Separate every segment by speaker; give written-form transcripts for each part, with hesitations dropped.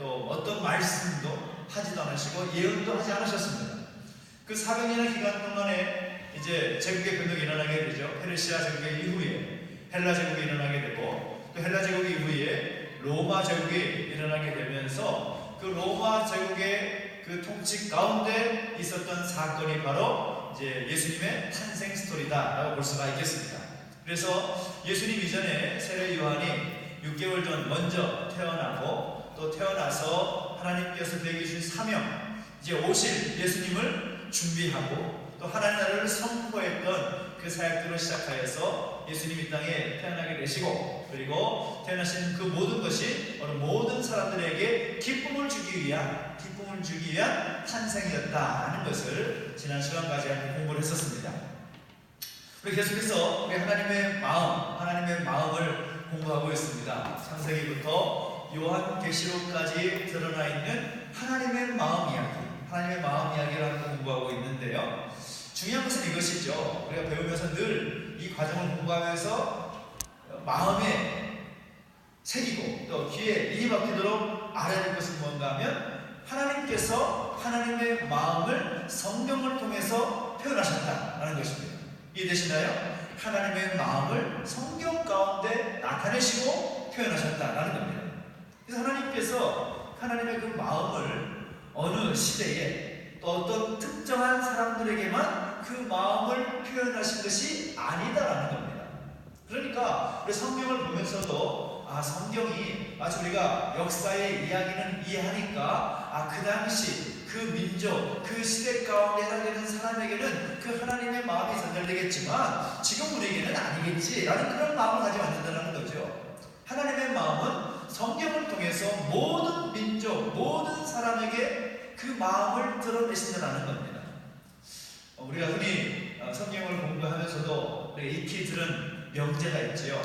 Speaker 1: 또 어떤 말씀도 하지도 않으시고 예언도 하지 않으셨습니다. 그 400년의 기간 동안에 이제 제국의 변동이 일어나게 되죠. 페르시아 제국의 이후에 헬라 제국이 일어나게 되고, 또 헬라 제국 이후에 로마 제국이 일어나게 되면서 그 로마 제국의 그 통치 가운데 있었던 사건이 바로 이제 예수님의 탄생 스토리다라고 볼 수가 있겠습니다. 그래서 예수님 이전에 세례 요한이 6개월 전 먼저 태어나고, 또 태어나서 하나님께서 그에게 주신 사명, 이제 오실 예수님을 준비하고, 또 하나님 나라를 선포했던 그 사역들을 시작하여서 예수님 이 땅에 태어나게 되시고, 그리고 태어나신 그 모든 것이 모든 사람들에게 기쁨을 주기 위한 탄생이었다는 것을 지난 시간까지 공부를 했었습니다. 우리 계속해서 우리 하나님의 마음을 공부하고 있습니다. 창세기부터 요한계시록까지 드러나 있는 하나님의 마음 이야기를 한번 공부하고 있는데요. 중요한 것은 이것이죠. 우리가 배우면서 늘 이 과정을 공부하면서 마음에 새기고 또 귀에 인이 박히도록 알아야 될 것은 뭔가 하면, 하나님께서 하나님의 마음을 성경을 통해서 표현하셨다라는 것입니다. 이해되시나요? 하나님의 마음을 성경 가운데 나타내시고 표현하셨다라는 겁니다. 그래서 하나님께서 하나님의 그 마음을 어느 시대에 또 어떤 특정한 사람들에게만 그 마음을 표현하신 것이 아니다라는 겁니다. 그러니까 우리 성경을 보면서도 성경이 마치 우리가 역사의 이야기는 이해하니까 그 당시 그 민족, 그 시대 가운데 해당되는 사람에게는 그 하나님의 마음이 전달되겠지만 지금 우리에게는 아니겠지라는 그런 마음을 가지고 앉는다는 거죠. 하나님의 마음은 성경을 통해서 모든 민족, 모든 사람에게 그 마음을 드러내신다는 겁니다. 우리가 흔히 성경을 공부하면서도 익히 들은 명제가 있지요.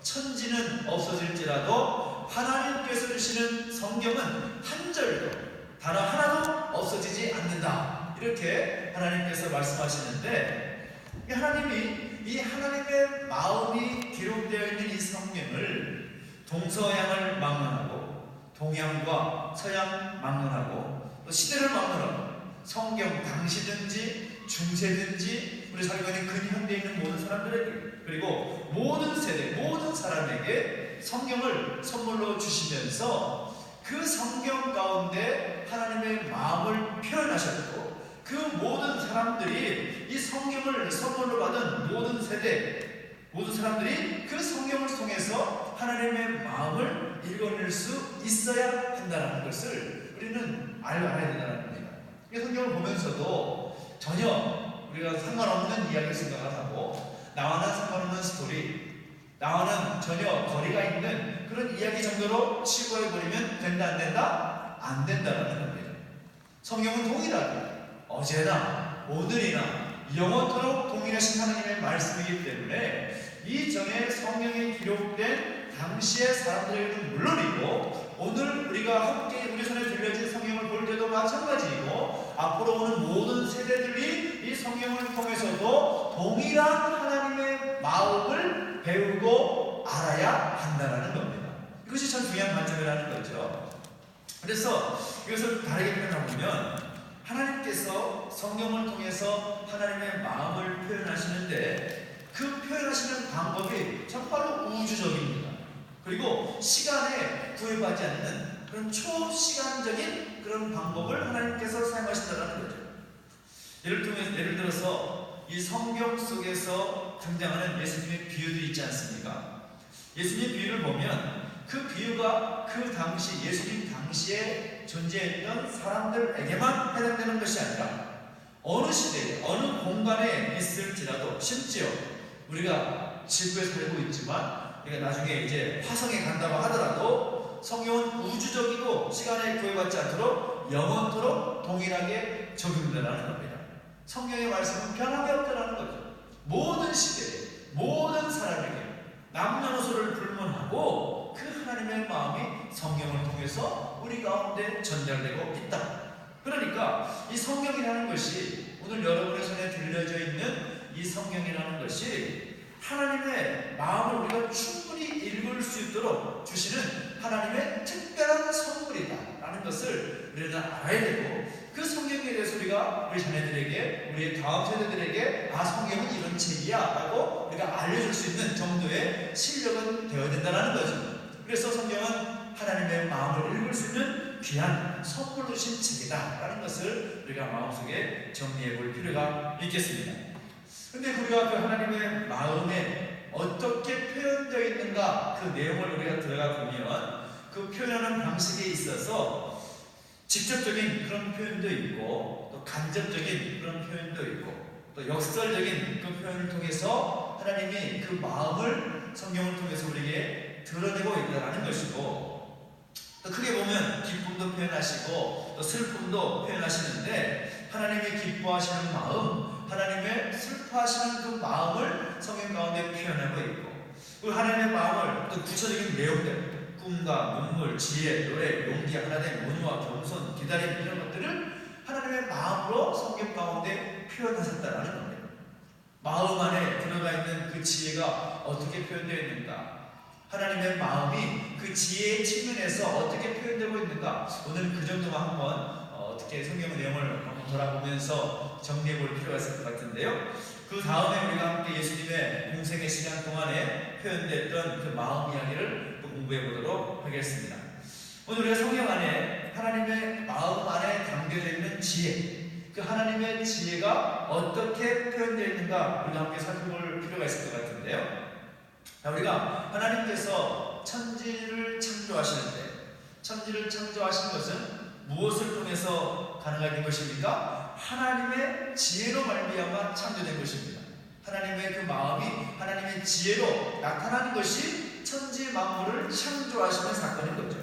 Speaker 1: 천지는 없어질지라도 하나님께서 주시는 성경은 한 절도, 단어 하나도 없어지지 않는다. 이렇게 하나님께서 말씀하시는데, 이 하나님의 마음이 기록되어 있는 이 성경을 동서양을 막론하고, 동양과 서양 막론하고, 또 시대를 막론하고, 성경 당시든지 중세든지 우리 살고 있는 근현대에 있는 모든 사람들에게, 그리고 모든 세대, 모든 사람에게 성경을 선물로 주시면서 그 성경 가운데 하나님의 마음을 표현하셨고, 그 모든 사람들이 이 성경을 선물로 받은 모든 세대, 모든 사람들이 그 성경을 통해서 하나님의 마음을 읽어낼 수 있어야 한다는 것을 우리는 알아야 된다는 겁니다. 이 성경을 보면서도 전혀 우리가 상관없는 이야기를 생각을 하고, 나와는 상관없는 스토리, 나와는 전혀 거리가 있는 그런 이야기 정도로 치부해버리면 된다 안 된다? 안 된다라는 겁니다. 성경은 동일하게 어제나 오늘이나 영원토록 동일하신 하나님의 말씀이기 때문에 이전에 성경에 기록된 당시의 사람들에게는 물론이고, 오늘 우리가 함께 우리 손에 들려진 성경을 볼 때도 마찬가지이고, 앞으로 오는 모든 세대들이 이 성경을 통해서도 동일한 하나님의 마음을 배우고 알아야 한다는 겁니다. 이것이 참 중요한 관점이라는 거죠. 그래서 이것을 다르게 표현하면, 하나님께서 성경을 통해서 하나님의 마음을 표현하시는데 그 표현하시는 방법이 정말로 우주적입니다. 그리고 시간에 구애받지 않는 그런 초시간적인 그런 방법을 하나님께서 사용하신다는 거죠. 예를 들어서 이 성경 속에서 등장하는 예수님의 비유들이 있지 않습니까? 예수님의 비유를 보면 그 비유가 그 당시, 예수님 당시에 존재했던 사람들에게만 해당되는 것이 아니라 어느 시대에, 어느 공간에 있을지라도, 심지어 우리가 지구에 살고 있지만 우리가 나중에 이제 화성에 간다고 하더라도 성경은 우주적이고 시간에 구애받지 않도록 영원토록 동일하게 적용된다는 겁니다. 성경의 말씀은 변함이 없다는 거죠. 모든 시대에, 모든 사람에게 남녀노소를 불문하고 그 하나님의 마음이 성경을 통해서 우리 가운데 전달되고 있다. 그러니까 이 성경이라는 것이, 오늘 여러분의 손에 들려져 있는 이 성경이라는 것이 하나님의 마음을 우리가 충분히 읽을 수 있도록 주시는 하나님의 특별한 선물이다 하는 것을 우리는 알아야 되고, 그 성경에 대해서 우리가 우리 자녀들에게, 우리 다음 세대들에게 성경은 이런 책이야 라고 우리가 알려줄 수 있는 정도의 실력은 되어야 된다는 거죠. 그래서 성경은 하나님의 마음을 읽을 수 있는 귀한 선물로 주신 책이다 라는 것을 우리가 마음속에 정리해 볼 필요가 있겠습니다. 근데 우리가 그 하나님의 마음에 어떻게 표현되어 있는가, 그 내용을 우리가 들어가 보면 그 표현하는 방식에 있어서 직접적인 그런 표현도 있고, 또 간접적인 그런 표현도 있고, 또 역설적인 그 표현을 통해서 하나님이 그 마음을 성경을 통해서 우리에게 드러내고 있다는 것이고, 또 크게 보면 기쁨도 표현하시고 또 슬픔도 표현하시는데, 하나님이 기뻐하시는 마음, 하나님의 슬퍼하시는 그 마음을 성경 가운데 표현하고 있고, 그리고 하나님의 마음을 또 구체적인 내용들, 꿈과 눈물, 지혜, 노래, 용기, 하나님의 온유와 겸손, 기다림, 이런 것들을 하나님의 마음으로 성경 가운데 표현하셨다는 겁니다. 마음 안에 들어가 있는 그 지혜가 어떻게 표현되어 있는가, 하나님의 마음이 그 지혜의 측면에서 어떻게 표현되고 있는가, 오늘은 그 정도만 한번 어떻게 성경 내용을 한번 돌아보면서 정리해 볼 필요가 있을 것 같은데요. 그 다음에 우리가 함께 예수님의 공생의 시간 동안에 표현됐던 그 마음 이야기를 공부해 보도록 하겠습니다. 오늘 우리가 성경 안에 하나님의 마음 안에 담겨져 있는 지혜, 그 하나님의 지혜가 어떻게 표현되어 있는가 우리가 함께 살펴볼 필요가 있을 것 같은데요. 우리가 하나님께서 천지를 창조하시는데, 천지를 창조하신 것은 무엇을 통해서 가능하게 된 것입니까? 하나님의 지혜로 말미암아 창조된 것입니다. 하나님의 그 마음이 하나님의 지혜로 나타나는 것이 천지 만물을 창조하시는 사건인 거죠.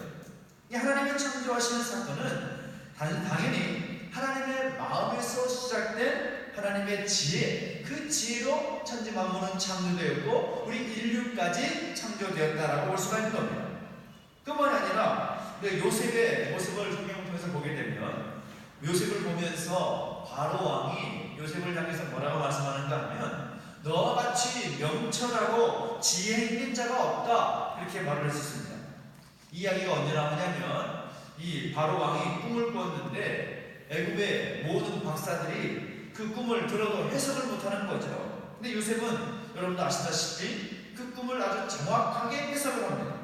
Speaker 1: 이 하나님의 창조하시는 사건은 당연히 하나님의 마음에서 시작된 하나님의 지혜, 그 지혜로 천지 만물은 창조되었고 우리 인류까지 창조되었다라고 볼 수가 있는 겁니다. 그뿐만 아니라 요셉의 모습을 성경을 통해서 보게 되면, 요셉을 보면서 바로 왕이 요셉을 향해서 뭐라고 말씀하는가 하면, 너와 같이 명철하고 지혜 있는 자가 없다, 이렇게 말을 했었습니다. 이 이야기가 언제 나오냐면, 이 바로 왕이 꿈을 꾸었는데 애굽의 모든 박사들이 그 꿈을 들어도 해석을 못하는 거죠. 근데 요셉은 여러분도 아시다시피 그 꿈을 아주 정확하게 해석을 합니다.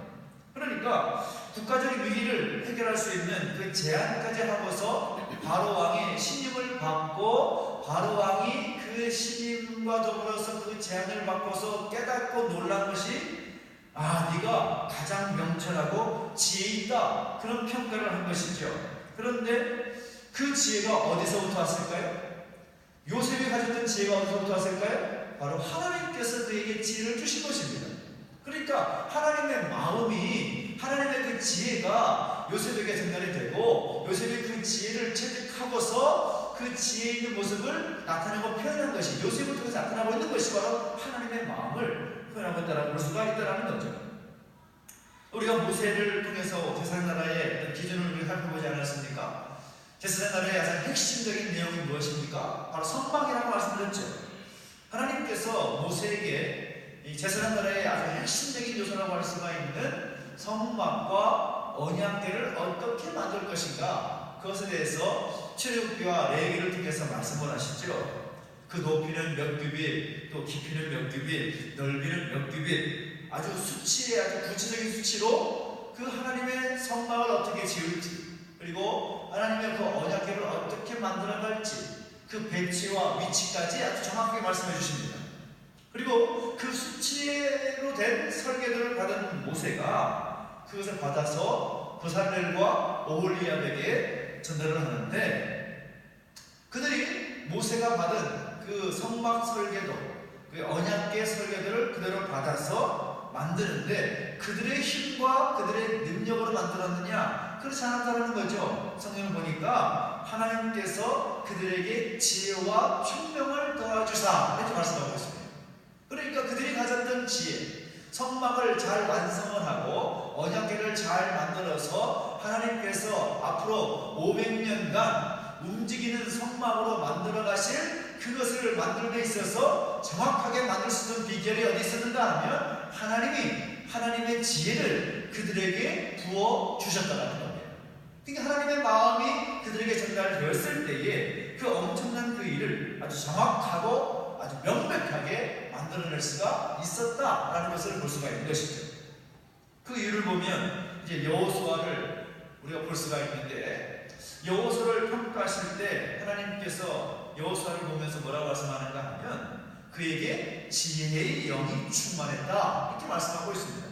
Speaker 1: 그러니까 국가적인 위기를 해결할 수 있는 그 제안까지 하고서 바로 왕의 신임을 받고, 바로 왕이 그 신임과 더불어서 그 제안을 받고서 깨닫고 놀란 것이, 네가 가장 명철하고 지혜 있다, 그런 평가를 한 것이죠. 그런데 그 지혜가 어디서부터 왔을까요? 요셉이 가졌던 지혜가 어디서부터 왔을까요? 바로 하나님께서 그에게 지혜를 주신 것입니다. 그러니까 하나님의 마음이, 하나님의 그 지혜가 요셉에게 전달이 되고, 요셉이 그 지혜를 체득하고서 그 지혜 있는 모습을 나타내고 표현한 것이, 요셉을 통해서 나타나고 있는 것이 바로 하나님의 마음을 표현하고 있다고 볼 수가 있다는 거죠. 우리가 모세를 통해서 제사장 나라의 기준을 우리가 살펴보지 않았습니까? 제사장 나라의 가장 핵심적인 내용이 무엇입니까? 바로 성막이라고 말씀드렸죠. 하나님께서 모세에게 이 제사장 나라의 아주 핵심적인 요소라고 할 수가 있는 성막과 언약궤를 어떻게 만들 것인가, 그것에 대해서 출애굽기와 레위기를 통해서 말씀을 하시죠. 그 높이는 몇 규빗, 또 깊이는 몇 규빗, 넓이는 몇 규빗, 아주 수치에, 아주 구체적인 수치로 그 하나님의 성막을 어떻게 지을지, 그리고 하나님의 그 언약궤를 어떻게 만들어갈지, 그 배치와 위치까지 아주 정확하게 말씀해 주십니다. 그리고 그 수치로 된 설계도를 받은 모세가 그것을 받아서 부사렐과 오홀리압에게 전달을 하는데, 그들이 모세가 받은 그 성막 설계도, 그 언약궤 설계도를 그대로 받아서 만드는데 그들의 힘과 그들의 능력으로 만들었느냐? 그렇지 않았다는 거죠. 성경을 보니까 하나님께서 그들에게 지혜와 총명을 더하주사, 이렇게 말씀하고 있습니다. 그러니까 그들이 가졌던 지혜, 성막을 잘 완성을 하고 언약궤를 잘 만들어서 하나님께서 앞으로 500년간 움직이는 성막으로 만들어 가실 그것을 만드는 데 있어서 정확하게 만들 수 있는 비결이 어디 있었는가 하면, 하나님이 하나님의 지혜를 그들에게 부어 주셨다는 겁니다. 그러니까 하나님의 되었을 때에 그 엄청난 그 일을 아주 정확하고 아주 명백하게 만들어낼 수가 있었다라는 것을 볼 수가 있는 것이죠. 그 이유를 보면 이제 여호수아를 우리가 볼 수가 있는데, 여호수아를 평가하실 때 하나님께서 여호수아를 보면서 뭐라고 말씀하는가 하면 그에게 지혜의 영이 충만했다 이렇게 말씀하고 있습니다.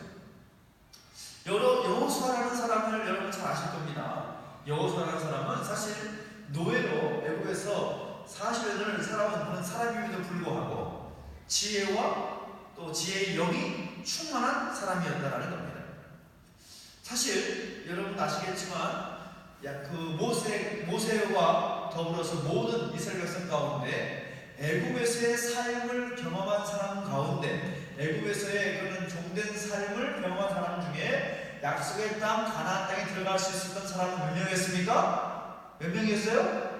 Speaker 1: 여호수아라는 사람을 여러분 잘 아실 겁니다. 여호수아라는 사람은 사실 노예로 애국에서 40년을 살아온 그런 사람임에도 불구하고 지혜와 또 지혜의 영이 충만한 사람이었다라는 겁니다. 사실 여러분 아시겠지만 그 모세와 더불어서 모든 이스라엘 백성 가운데 애굽에서의 삶을 경험한 사람 가운데, 애굽에서의 그런 종된 삶을 경험한 사람 중에 약속의 땅 가나안 땅에 들어갈 수 있었던 사람은 몇 명이었습니까? 몇 명이었어요?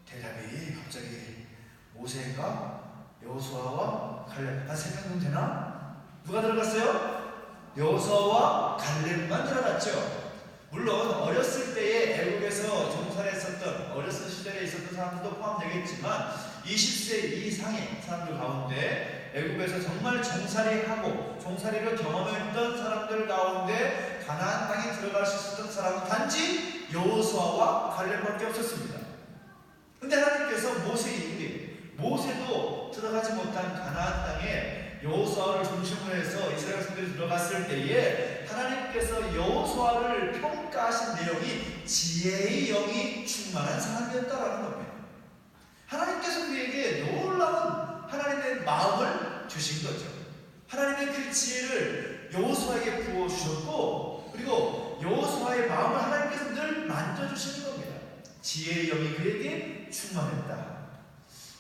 Speaker 1: 대답이 갑자기 모세인가 여호수아와 갈렙, 한 3명 되나? 누가 들어갔어요? 여호수아와 갈렙만 들어갔죠. 물론 어렸을 때에 애국에서 종살이했었던, 어렸을 시절에 있었던 사람들도 포함되겠지만 20세 이상의 사람들 가운데 애국에서 정말 종살이하고 종살이를 경험했던 사람들 가운데 가나안 땅에 들어갈 수 있었던 사람은 단지 여호수아와 갈렙밖에 없었습니다. 근데 하나님께서 모세 이후에 모세도 들어가지 못한 가나안 땅에 여호수아를 중심으로 해서 이스라엘 백성들이 들어갔을 때에 하나님께서 여호수아를 평가하신 내용이 지혜의 영이 충만한 사람이었다라는 겁니다. 하나님께서 그에게 놀라운 하나님의 마음을 주신 거죠. 하나님의 그 지혜를 여호수아에게 부어주셨고, 그리고 여호수아의 마음을 하나님께서 늘 만져주시는 겁니다. 지혜의 영이 그에게 충만했다.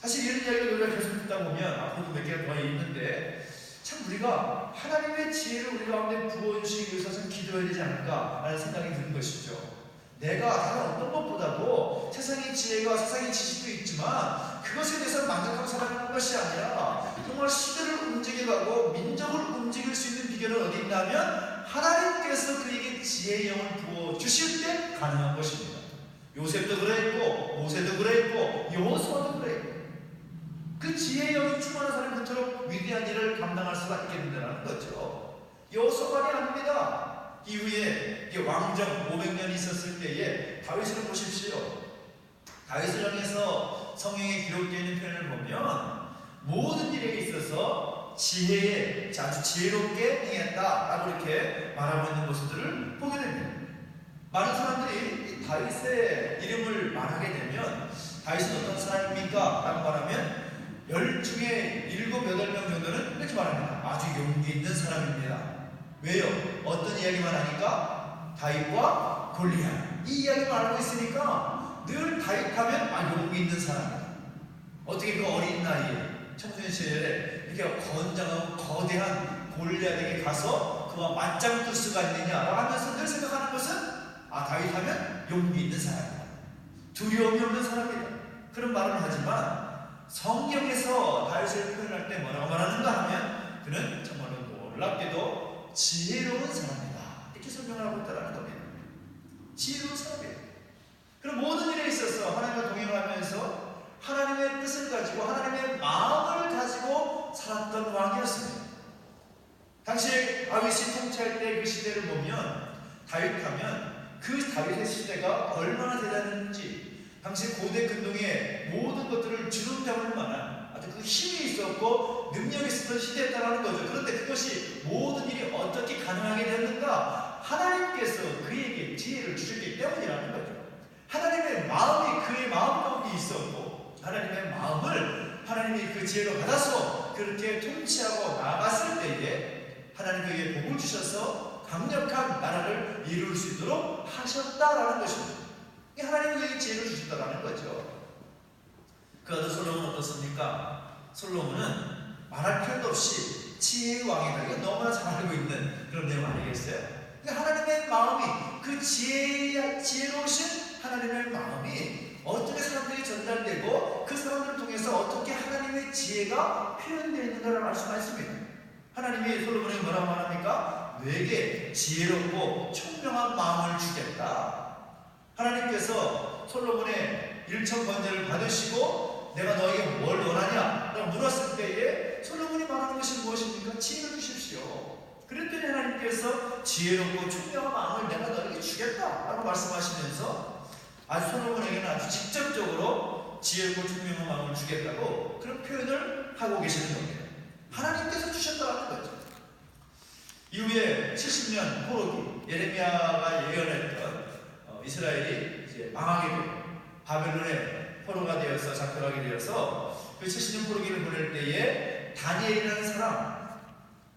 Speaker 1: 사실 이런 이야기를 우리가 계속 듣다 보면 앞으로도 몇 개가 더 있는데, 참 우리가 하나님의 지혜를 우리 가운데 부어주시기 위해서 좀 기도해야 되지 않을까라는 생각이 드는 것이죠. 내가 다른 어떤 것보다도 세상의 지혜가 세상의 지식도 있지만 그것에 대해서 만족하고 살아가는 것이 아니라 정말 시대를 움직여가고 민족을 움직일 수 있는 비결은 어디 있냐면 하나님께서 그에게 지혜의 영을 부어주실 때 가능한 것입니다. 요셉도 그랬고 모세도 그랬고 여호수아도 그랬고, 그 지혜의 영이 충만한 사람이 그토록 위대한 일을 감당할 수가 있게 된다는 거죠. 여호수아만이 아닙니다. 이후에 왕정 500년이 있었을 때에 다윗을 보십시오. 다윗을 향해서 성경에 기록되어 있는 표현을 보면 모든 일에 있어서 지혜에 아주 지혜롭게 행했다라고 이렇게 말하고 있는 모습들을 보게 됩니다. 많은 사람들이 다윗의 이름을 말하게 되면 다윗은 어떤 사람입니까? 라고 말하면 10 중에 7, 8명 정도는 이렇게 말합니다. 아주 용기 있는 사람입니다. 왜요? 어떤 이야기만 하니까? 다윗과 골리앗, 이 이야기만 알고 있으니까 늘 다윗하면 용기 있는 사람이다. 어떻게 그 어린 나이에 청소년 시절에 이렇게 건장하고 거대한 골리앗에게 가서 그와 맞짱 뜰 수가 있느냐라고 하면서 늘 생각하는 것은 다윗하면 용기 있는 사람이다, 두려움이 없는 사람이다, 그런 말을 하지만 성경에서 다윗을 표현할 때 뭐라고 말하는가 하면 그는 정말로 놀랍게도 지혜로운 사람이다 이렇게 설명을 하고 있다는 겁니다. 지혜로운 사람이에요. 그럼 모든 일에 있어서 하나님과 동행하면서 하나님의 뜻을 가지고 하나님의 마음을 가지고 살았던 왕이었습니다. 당시 다윗이 통치할 때 그 시대를 보면 다윗하면 그 다윗의 시대가 얼마나 대단했는지, 당시 고대 근동의 모든 것들을 주름잡을 만한 아주 그 힘이 있었고 능력이 있었던 시대였다는 거죠. 그런데 그것이 모든 일이 어떻게 가능하게 됐는가? 하나님께서 그에게 지혜를 주셨기 때문이라는 거죠. 하나님의 마음이 그의 마음 가운데 있었고 하나님의 마음을 하나님이 그 지혜로 받아서 그렇게 통치하고 나갔을 때에 하나님 그에게 복을 주셔서 강력한 나라를 이룰 수 있도록 하셨다라는 것입니다. 하나님은 그에게 지혜를 주셨다라는 거죠. 그 아들 솔로몬은 어떻습니까? 솔로몬은 말할 필요도 없이 지혜의 왕이다. 이거 너무나 잘 알고 있는 그런 내용 아니겠어요? 하나님의 마음이, 그 지혜로우신 하나님의 마음이 어떻게 사람들이 전달되고 그 사람들을 통해서 어떻게 하나님의 지혜가 표현되어 있는가를 알 수가 있습니다. 하나님이 솔로몬에게 뭐라고 말합니까? 너에게 지혜롭고 총명한 마음을 주겠다. 하나님께서 하나님께서 솔로몬의 일천 번제를 받으시고 내가 너에게 뭘 원하냐? 라고 물었을 때에 솔로몬이 말하는 것이 무엇입니까? 지혜를 주십시오. 그랬더니 하나님께서 지혜롭고 총명한 마음을 내가 너에게 주겠다 라고 말씀하시면서 아주 솔로몬에게는 아주 직접적으로 지혜롭고 총명한 마음을 주겠다고 그런 표현을 하고 계시는 겁니다. 하나님께서 주셨다는 거죠. 이후에 70년 포로기, 예레미야가 예언했던 이스라엘이 이제 망하게 되고 바벨론의 포로가 되어서 잡혀가게 되어서 그 70년 포로기를 보낼 때에 다니엘이라는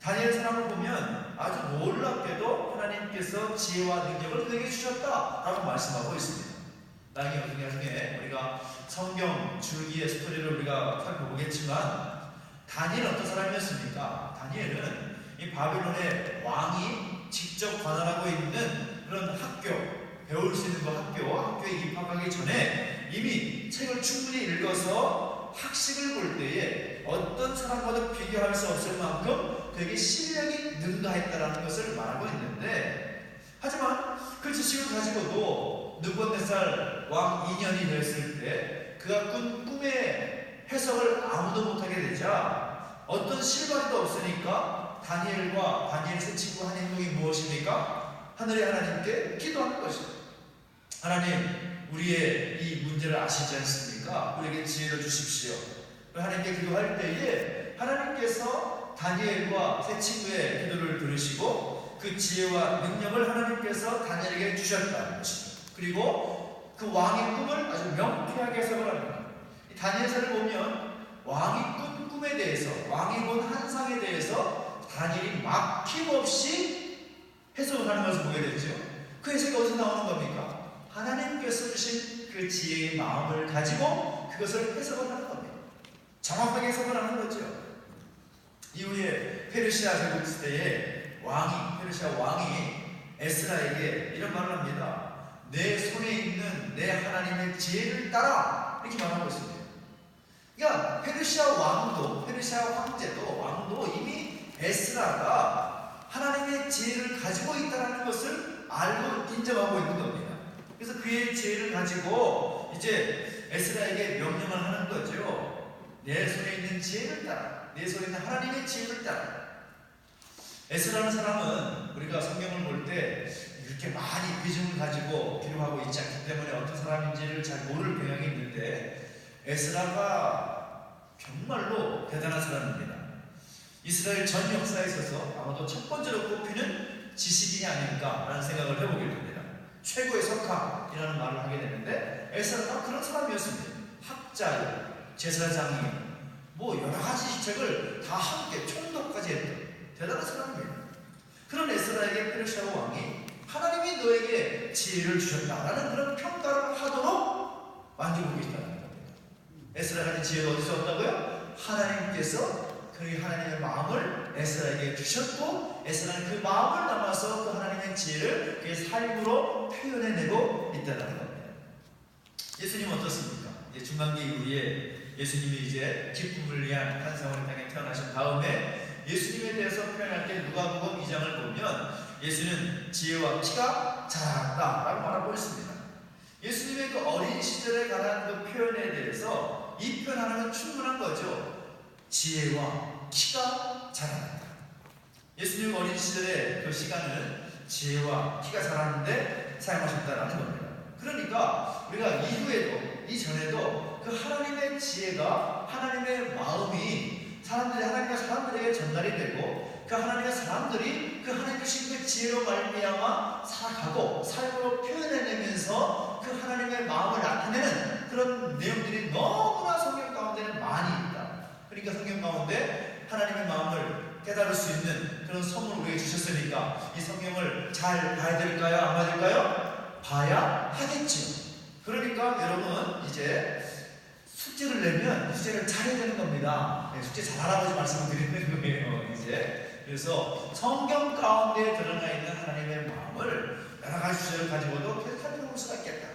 Speaker 1: 다니엘 사람을 보면 아주 놀랍게도 하나님께서 지혜와 능력을 그에게 주셨다라고 말씀하고 있습니다. 나중에 우리가 성경 줄기의 스토리를 우리가 살펴보겠지만 다니엘은 어떤 사람이었습니까? 다니엘은 이 바벨론의 왕이 직접 관할하고 있는 그런 학교, 배울 수 있는 그 학교에 입학하기 전에 이미 책을 충분히 읽어서 학식을 볼 때에 어떤 사람과도 비교할 수 없을 만큼 되게 실력이 능가했다라는 것을 말하고 있는데, 하지만 그 지식을 가지고도 느부갓네살 왕 2년이 되었을 때 그가 꾼 꿈의 해석을 아무도 못하게 되자 어떤 실마리도 없으니까 다니엘과 다니엘 세 친구 한 행동이 무엇입니까? 하늘의 하나님께 기도하는 것입니다. 하나님, 우리의 이 문제를 아시지 않습니까? 우리에게 지혜를 주십시오. 하나님께 기도할 때에 하나님께서 다니엘과 세 친구의 기도를 들으시고 그 지혜와 능력을 하나님께서 다니엘에게 주셨다는 것입니다. 그리고 그 왕의 꿈을 아주 명쾌하게 해석을 합니다. 이 다니엘서를 보면 왕이 꾼 꿈에 대해서, 왕이 본 환상에 대해서 다니엘이 막힘없이 해석을 하는 것을 보게 되죠. 그 해석이 어디서 나오는 겁니까? 하나님께서 주신 그 지혜의 마음을 가지고 그것을 해석을 하는 겁니다. 정확하게 해석을 하는 거죠. 이후에 페르시아 제국 시대에 페르시아 왕이 에스라에게 이런 말을 합니다. 내 손에 있는 내 하나님의 지혜를 따라, 이렇게 말하고 있습니다. 그러니까 페르시아 왕도 이미 에스라가 하나님의 지혜를 가지고 있다는 것을 알고 인정하고 있는 겁니다. 그래서 그의 지혜를 가지고 이제 에스라에게 명령을 하는 거죠. 내 손에 있는 지혜를 따라, 내 손에 있는 하나님의 지혜를 따라. 에스라는 사람은 우리가 성경을 볼 때 이렇게 많이 비중을 가지고 기록하고 있지 않기 때문에 어떤 사람인지를 잘 모를 경향이 있는데, 에스라가 정말로 대단한 사람입니다. 이스라엘 전 역사에 있어서 아마도 첫 번째로 꼽히는 지식인이 아닐까라는 생각을 해보게 됩니다. 최고의 석학이라는 말을 하게 되는데, 에스라가 그런 사람이었습니다. 학자요, 제사장이, 여러 가지 직책을 다 함께 총독까지 했던 대단한 사람입니다. 그런 에스라에게 페르시아 왕이 하나님이 너에게 지혜를 주셨다라는 그런 평가를 하도록 만들고 있다는 겁니다. 에스라가 가진 지혜가 어디서 왔다고요? 하나님께서 그 하나님의 마음을 에스라에게 주셨고, 에스라는 그 마음을 담아서 그 하나님의 지혜를 그의 삶으로 표현해내고 있다는 겁니다. 예수님은 어떻습니까? 이제 중간기 이후에 예수님이 이제 기쁨을 위한 한 세월의 땅에 태어나신 다음에 예수님에 대해서 표현할 때 누가복음 2장을 보면 예수는 지혜와 키가 자랐다라고 말하고 있습니다. 예수님의 그 어린 시절에 관한 그 표현에 대해서 이 표현 하나는 충분한 거죠. 지혜와 키가 자랐다. 예수님 어린 시절의 그 시간은 지혜와 키가 자랐는데 사용하셨다라는 겁니다. 그러니까 우리가 이후에도, 이전에도 그 하나님의 지혜가, 하나님의 마음이 하나님과 사람들에게 전달이 되고, 그 하나님의 사람들이 그 하나님 주신 그 지혜로 말미암아 살아가고 삶으로 표현해내면서 그 하나님의 마음을 나타내는 그런 내용들이 너무나 성경 가운데는 많이 있다. 그러니까 성경 가운데 하나님의 마음을 깨달을 수 있는 그런 선물을 우리에게 주셨으니까 이 성경을 잘 봐야 될까요? 안 봐야 될까요? 봐야 하겠죠. 그러니까 여러분, 이제 숙제를 내면 숙제를 잘해야 되는 겁니다. 숙제 잘하라고 말씀을 드리는 거예요. 이제 그래서 성경 가운데 드러나 있는 하나님의 마음을 여러 가지 주제를 가지고도 계속 살펴볼 수가 있겠다.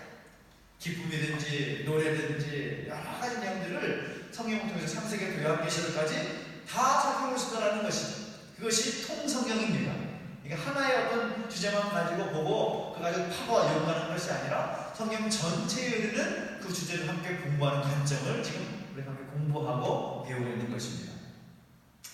Speaker 1: 기쁨이든지 노래든지 여러 가지 내용들을 성경을 통해서 창세기, 요한계시록까지 다 살펴볼 수 있다는 것입니다. 그것이 통성경입니다. 그러니까 하나의 어떤 주제만 가지고 보고 그 가지고 파고와 연구하는 것이 아니라 성경 전체에 이르는 그 주제를 함께 공부하는 관점을 지금 우리가 함께 공부하고 배우고 있는 것입니다.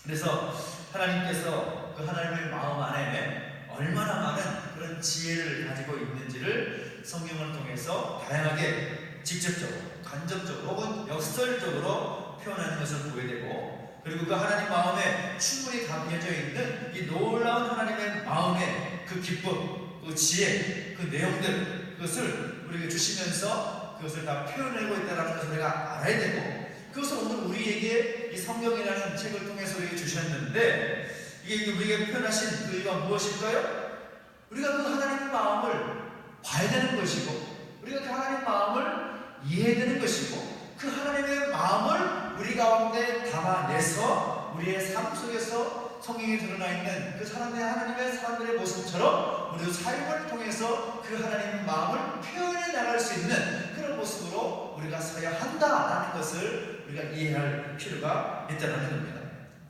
Speaker 1: 그래서 하나님께서 그 하나님의 마음 안에 얼마나 많은 그런 지혜를 가지고 있는지를 성경을 통해서 다양하게 직접적으로, 간접적으로 혹은 역설적으로 표현하는 것을 보게 되고, 그리고 그 하나님 마음에 충분히 담겨져 있는 이 놀라운 하나님의 마음의 그 기쁨, 그 지혜, 그 내용들, 그것을 우리에게 주시면서 그것을 다 표현하고 있다는 것을 우리가 알아야 되고, 그것을 오늘 우리에게 이 성경이라는 책을 통해서 우리에게 주셨는데, 이게 우리에게 표현하신 그 이유가 무엇일까요? 우리가 그 하나님의 마음을 봐야 되는 것이고, 우리가 그 하나님의 마음을 이해해야 되는 것이고, 그 하나님의 마음을 우리 가운데 담아내서 우리의 삶 속에서 성경에 드러나 있는 그 하나님의 사람들의 모습처럼 우리의 삶을 통해서 그 하나님의 마음을 표현해 나갈 수 있는 그런 모습으로 우리가 서야 한다라는 것을 우리가 이해할 필요가 있다는 겁니다.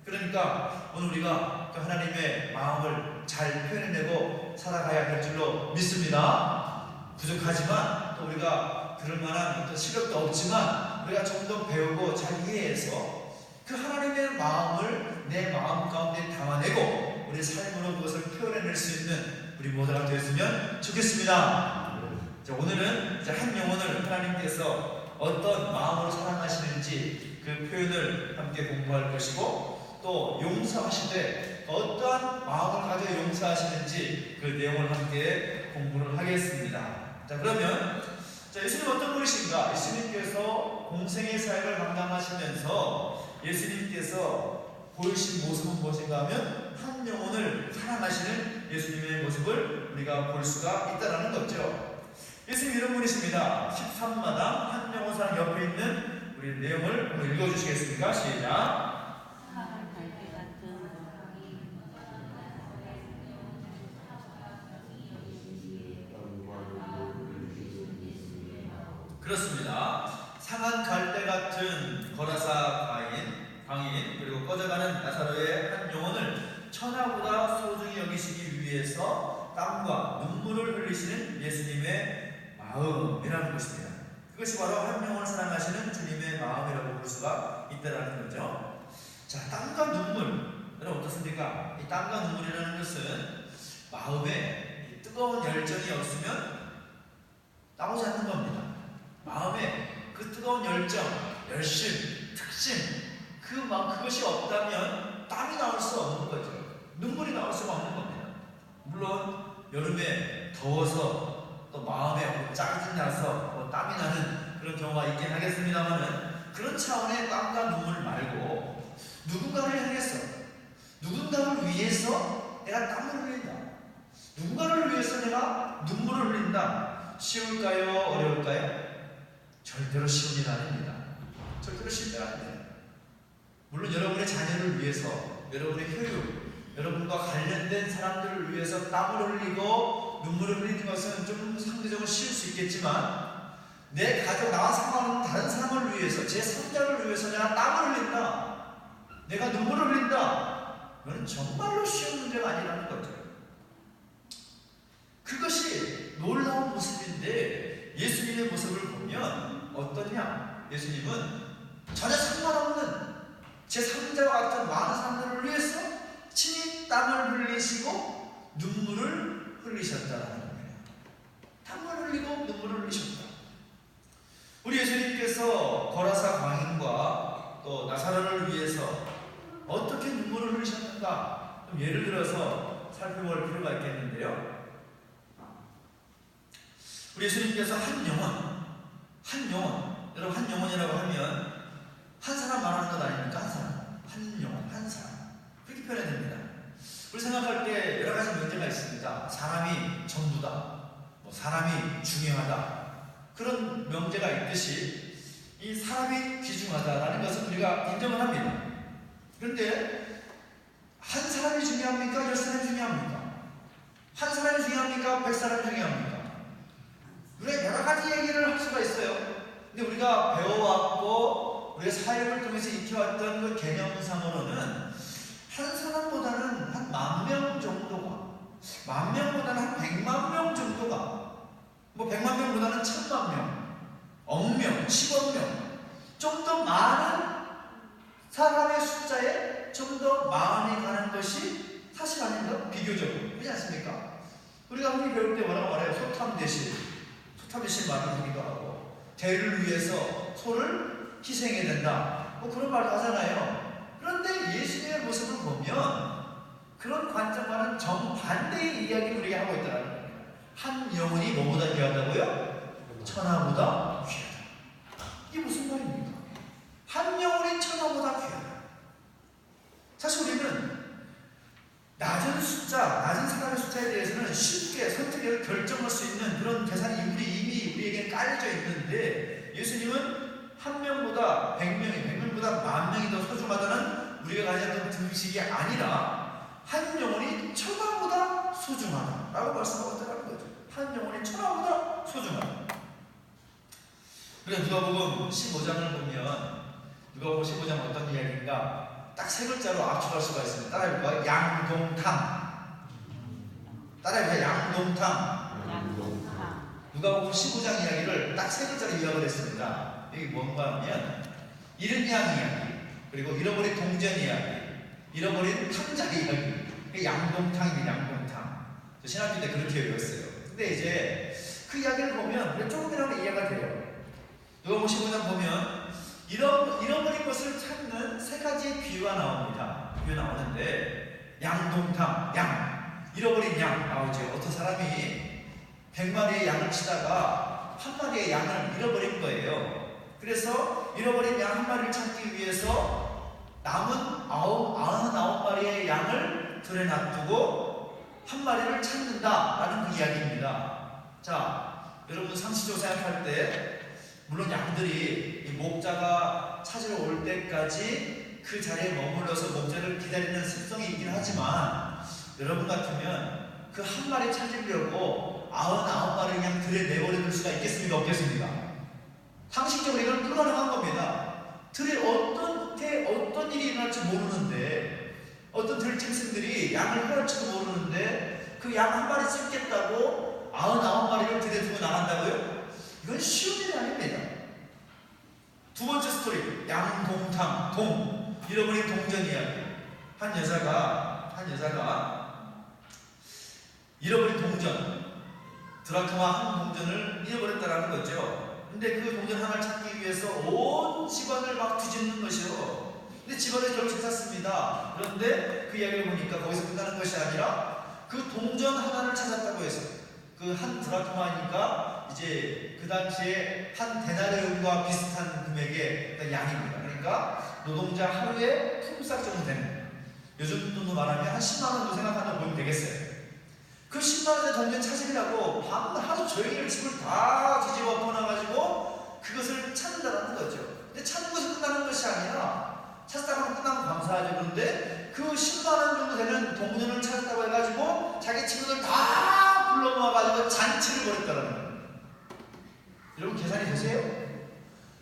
Speaker 1: 그러니까 오늘 우리가 그 하나님의 마음을 잘 표현해내고 살아가야 할 줄로 믿습니다. 부족하지만 또 우리가 그럴 만한 어떤 실력도 없지만 우리가 좀 더 배우고 잘 이해해서 그 하나님의 마음을 내 마음 가운데 담아내고 우리 삶으로 그것을 표현해낼 수 있는 우리 모두가 되었으면 좋겠습니다. 자, 오늘은 한 영혼을 하나님께서 어떤 마음으로 사랑하시는지 그 표현을 함께 공부할 것이고, 또 용서하시되 어떠한 마음을 가져 용서하시는지 그 내용을 함께 공부를 하겠습니다. 자, 그러면 예수님 어떤 분이신가? 예수님께서 공생의 사역을 감당하시면서 예수님께서 보이신 모습은 무엇인가 하면 한 영혼을 사랑하시는 예수님의 모습을 우리가 볼 수가 있다는 거죠. 예수님 이런 분이십니다. 13마당 한 영혼 사랑 옆에 있는 우리 내용을 한번 읽어주시겠습니까? 시작. 그렇습니다. 상한 갈대 같은 거라사 광인 그리고 꺼져가는 나사로의 한 영혼을 천하보다 소중히 여기시기 위해서 땀과 눈물을 흘리시는 예수님의 마음이라는 것입니다. 그것이 바로 한 영혼을 사랑하시는 주님의 마음이라고 볼 수가 있다는 거죠. 자, 땀과 눈물, 여러분 어떻습니까? 이 땀과 눈물이라는 것은 마음에 뜨거운 열정이 없으면 나오지 않는 겁니다. 마음에 그 뜨거운 열정, 열심, 특심, 그것이 없다면 땀이 나올 수 없는 거죠. 눈물이 나올 수가 없는 겁니다. 물론 여름에 더워서 또 마음에 짜증 나서 땀이 나는 그런 경우가 있긴 하겠습니다만은, 그런 차원의 땀과 눈물 말고 누군가를 향해서, 누군가를 위해서 내가 땀을 흘린다, 누군가를 위해서 내가 눈물을 흘린다. 쉬울까요? 어려울까요? 절대로 쉬운 일 아닙니다. 절대로 쉬운 일 아닙니다. 물론 여러분의 자녀를 위해서, 여러분의 교육, 여러분과 관련된 사람들을 위해서 땀을 흘리고 눈물을 흘리는 것은 좀 상대적으로 쉬울 수 있겠지만, 내 가족, 나와 상관없는 다른 사람을 위해서, 제3자를 위해서 내가 땀을 흘린다, 내가 눈물을 흘린다, 그건 정말로 쉬운 문제가 아니라는 거죠. 그것이 놀라운 모습인데, 예수님의 모습을 보면 어떠냐? 예수님은 전혀 상관없는 제3자와 같은 많은 사람들을 위해서 친히 땀을 흘리시고 눈물을 흘리셨다는 겁니다. 땀을 흘리고 눈물을 흘리셨다. 우리 예수님께서 거라사 광인과 또 나사로를 위해서 어떻게 눈물을 흘리셨는가? 좀 예를 들어서 살펴볼 필요가 있겠는데요. 우리 예수님께서 한 영혼, 여러분 한 영혼이라고 하면 한 사람 말하는 것 아닙니까? 한 사람, 한 영혼, 한 사람, 그렇게 표현해야 됩니다. 우리 생각할 때 여러 가지 문제가 있습니다. 사람이 전부다, 사람이 중요하다, 그런 명제가 있듯이 이 사람이 귀중하다라는 것은 우리가 인정을 합니다. 그런데 한 사람이 중요합니까? 10사람이 중요합니까? 한 사람이 중요합니까? 100사람이 중요합니까? 우리가 여러 가지 얘기를 할 수가 있어요. 근데 우리가 배워왔고 우리가 사역을 통해서 익혀왔던 그 개념상으로는 한 사람보다는 한 10,000명 정도가, 10,000명보다는 한 1,000,000명 정도가 뭐 100만 명보다는 1000만 명, 억명, 10억 명, 좀 더 많은 사람의 숫자에 좀 더 마음이 가는 것이 사실 아닌가? 비교적으로. 그렇지 않습니까? 우리가 흔히 배울 때 뭐라고 말해요? 소탐 대신 말을 하기도 하고, 대를 위해서 소를 희생해야 된다. 뭐 그런 말을 하잖아요. 그런데 예수님의 모습을 보면 그런 관점과는 정반대의 이야기를 우리가 하고 있다는 거예요. 한 영혼이 뭐보다 귀하다고요? 천하보다 귀하다. 이게 무슨 말입니까? 한 영혼이 천하보다 귀하다. 사실 우리는 낮은 사람의 숫자에 대해서는 쉽게 선택해서 결정할 수 있는 그런 계산이 이미 우리에게 깔려져 있는데, 예수님은 한 명보다 100명보다 10,000명이 더 소중하다는 우리가 가졌던 등식이 아니라 한 영혼이 천하보다 소중하다라고 말씀하고 있다는 거죠. 한 영혼이 천하보다 소중하다. 그래서 누가복음 15장을 보면, 누가복음 15장 어떤 이야기인가? 딱 세 글자로 압축할 수가 있습니다. 따라해볼까요? 양동탕. 따라해볼까요? 양동탕. 누가복음 15장 이야기를 딱 세 글자로 요약을 했습니다. 여기 뭔가 하면 잃은 양 이야기, 그리고 잃어버린 동전 이야기, 잃어버린 탕자 이야기. 양동탕입니다. 양동탕. 저 신학교 때 그렇게 외웠어요. 근데 이제 그 이야기를 보면 조금이라도 이해가 돼요. 누가복음 15장 보면 잃어버린 것을 찾는 세 가지의 비유가 나옵니다. 비유 나오는데, 양동탕, 양, 잃어버린 양 나오죠. 어떤 사람이 100마리의 양을 치다가 한 마리의 양을 잃어버린 거예요. 그래서 잃어버린 양 한 마리를 찾기 위해서 남은 99마리의 양을 들에 놔두고 한 마리를 찾는다라는 그 이야기입니다. 자, 여러분 상식적으로 생각할 때 물론 양들이 이 목자가 찾으러 올 때까지 그 자리에 머물러서 목자를 기다리는 습성이 있긴 하지만, 여러분 같으면 그 한 마리 찾으려고 99마리 그냥 들에 내버려둘 수가 있겠습니까? 없겠습니까? 상식적으로 이건 불가능한 겁니다. 들에 어떤 일이 일어날지 모르는데, 어떤 들짐승들이 양을 헤엄치도 모르는데 그 양 한 마리 찾겠다고 99마리를 들에 두고 나간다고요? 이건 쉬운 일이 아닙니다. 두 번째 스토리, 양동탕, 잃어버린 동전 이야기. 한 여자가 잃어버린 동전, 드라크마 한 동전을 잃어버렸다라는 거죠. 근데 그 동전 하나를 찾기 위해서 온 집안을 막 뒤집는 것이요. 근데 집안을 결국 찾았습니다. 그런데 그 이야기를 보니까 거기서 끝나는 것이 아니라 그 동전 하나를 찾았다고 해서, 그 한 드라크마니까 이제 그 당시에 한 데나리온과 비슷한 금액의 양입니다. 그러니까 노동자 하루에 품삯 정도 되는, 요즘 돈으로 말하면 한 10만 원도 생각한다고 보면 되겠어요. 그 10만 원의 동전 찾으려고 하루 종일 집을 다 뒤집어 엎어놔가지고 그것을 찾는다는 거죠. 근데 찾는 것이 끝나는 것이 아니라, 찾다가 끝나면 감사하죠. 그런데 그 10만 원 정도 되는 동전을 찾았다고 해가지고 자기 친구들 다 불러 모아가지고 잔치를 벌였다는 거예요. 여러분 계산이 되세요?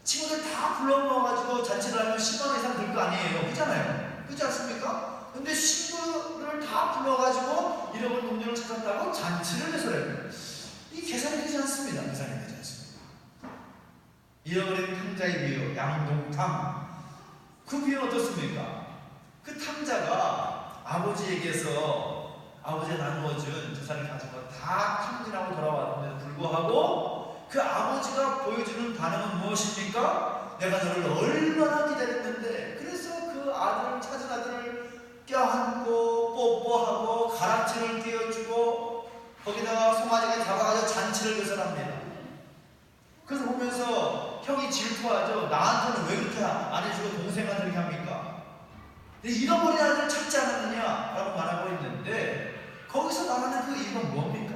Speaker 1: 친구들 다 불러 모아가지고 잔치를 하면 10만 원 이상 들 거 아니에요. 그렇잖아요. 그렇지 않습니까? 근데 친구를 다 불러가지고 잃어버린 동전을 찾았다고 잔치를 해서래요. 이 계산이 되지 않습니다. 계산이 되지 않습니다. 잃어버린 탕자의 비유, 양동탕. 그 비유는 어떻습니까? 그 탕자가 아버지가 나누어준 재산을 가지고 다 탕진하고 돌아왔는데도 불구하고 그 아버지가 보여주는 반응은 무엇입니까? 내가 너를 얼마나 기다렸는데, 그래서 그 아들을 찾은 아들을 껴안고 뽀뽀하고 가락지를 띄워주고 거기다가 송아지가 잡아가지고 잔치를 개설합니다. 그래서 보면서 형이 질투하죠. 나한테는 왜 그렇게 안 해주고 동생한테 이렇게 합니까? 잃어버린 아들을 찾지 않았느냐라고 말하고 있는데, 거기서 말하는 그 이유가 뭡니까?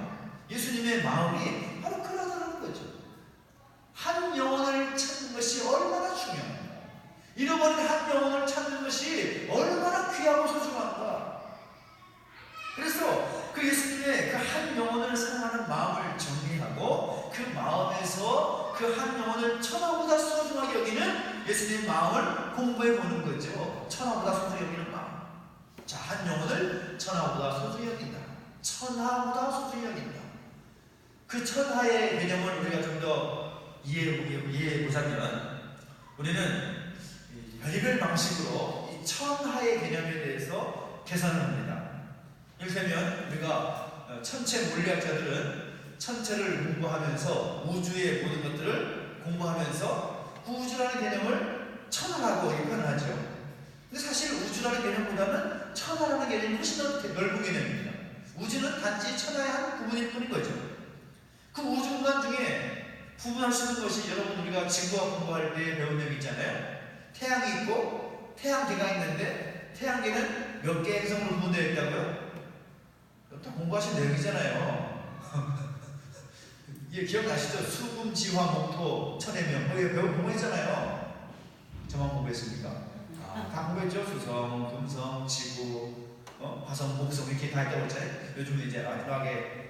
Speaker 1: 예수님의 마음이 바로 그러다는 거죠. 한 영혼을 찾는 것이 얼마나 중요한가. 잃어버린 한 영혼을 찾는 것이 얼마나 귀하고 소중한가. 그래서 그 예수님의 그 한 영혼을 사랑하는 마음을 정리하고 그 마음에서 그 한 영혼을 천하보다 소중하게 여기는 예수님의 마음을 공부해 보는 거죠. 천하보다 소중히 여기는 마음. 자, 한 영혼을 천하보다 소중히 여긴다. 천하보다 소중히 여긴다. 그 천하의 개념을 우리가 좀 더 이해해 보자면, 우리는 별의별 방식으로 이 천하의 개념에 대해서 계산을 합니다. 이를테면 우리가 천체 물리학자들은 천체를 공부하면서 우주의 모든 것들을 공부하면서 그 우주라는 개념을 천하라고 표현하죠. 근데 사실 우주라는 개념보다는 천하라는 개념이 훨씬 더 넓은 개념입니다. 우주는 단지 천하의 한 부분일 뿐인 거죠. 그 우주 공간 중에 구분할 수 있는 것이, 여러분 우리가 지구학 공부할 때 배운 내용 있잖아요. 태양이 있고 태양계가 있는데 태양계는 몇 개의 행성으로 구분되어 있다고요? 다 공부하신 내용이잖아요. 이게 기억나시죠? 수금, 지화, 목토, 천해명. 배운 공부했잖아요. 저만 공부했습니까? 다 공부했죠? 수성, 금성, 지구, 화성, 목성 이렇게 다 있다고 했잖아요. 요즘은 이제 마지막에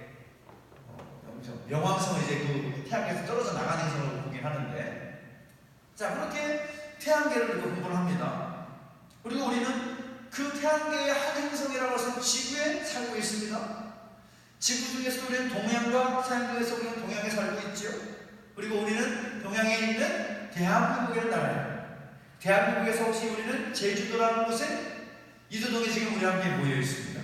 Speaker 1: 명왕성은 이제 그 태양계에서 떨어져 나가는 행성으로 보긴 하는데, 자, 그렇게 태양계를 이렇게 공부를 합니다. 그리고 우리는 그 태양계의 한 행성이라고 해서 지구에 살고 있습니다. 지구 중에서 우리는 동양과 서양 중에서 우리는 동양에 살고 있죠. 그리고 우리는 동양에 있는 대한민국이라는 나라예요. 대한민국에서 혹시 우리는 제주도라는 곳에 이도동에 지금 우리와 함께 모여 있습니다.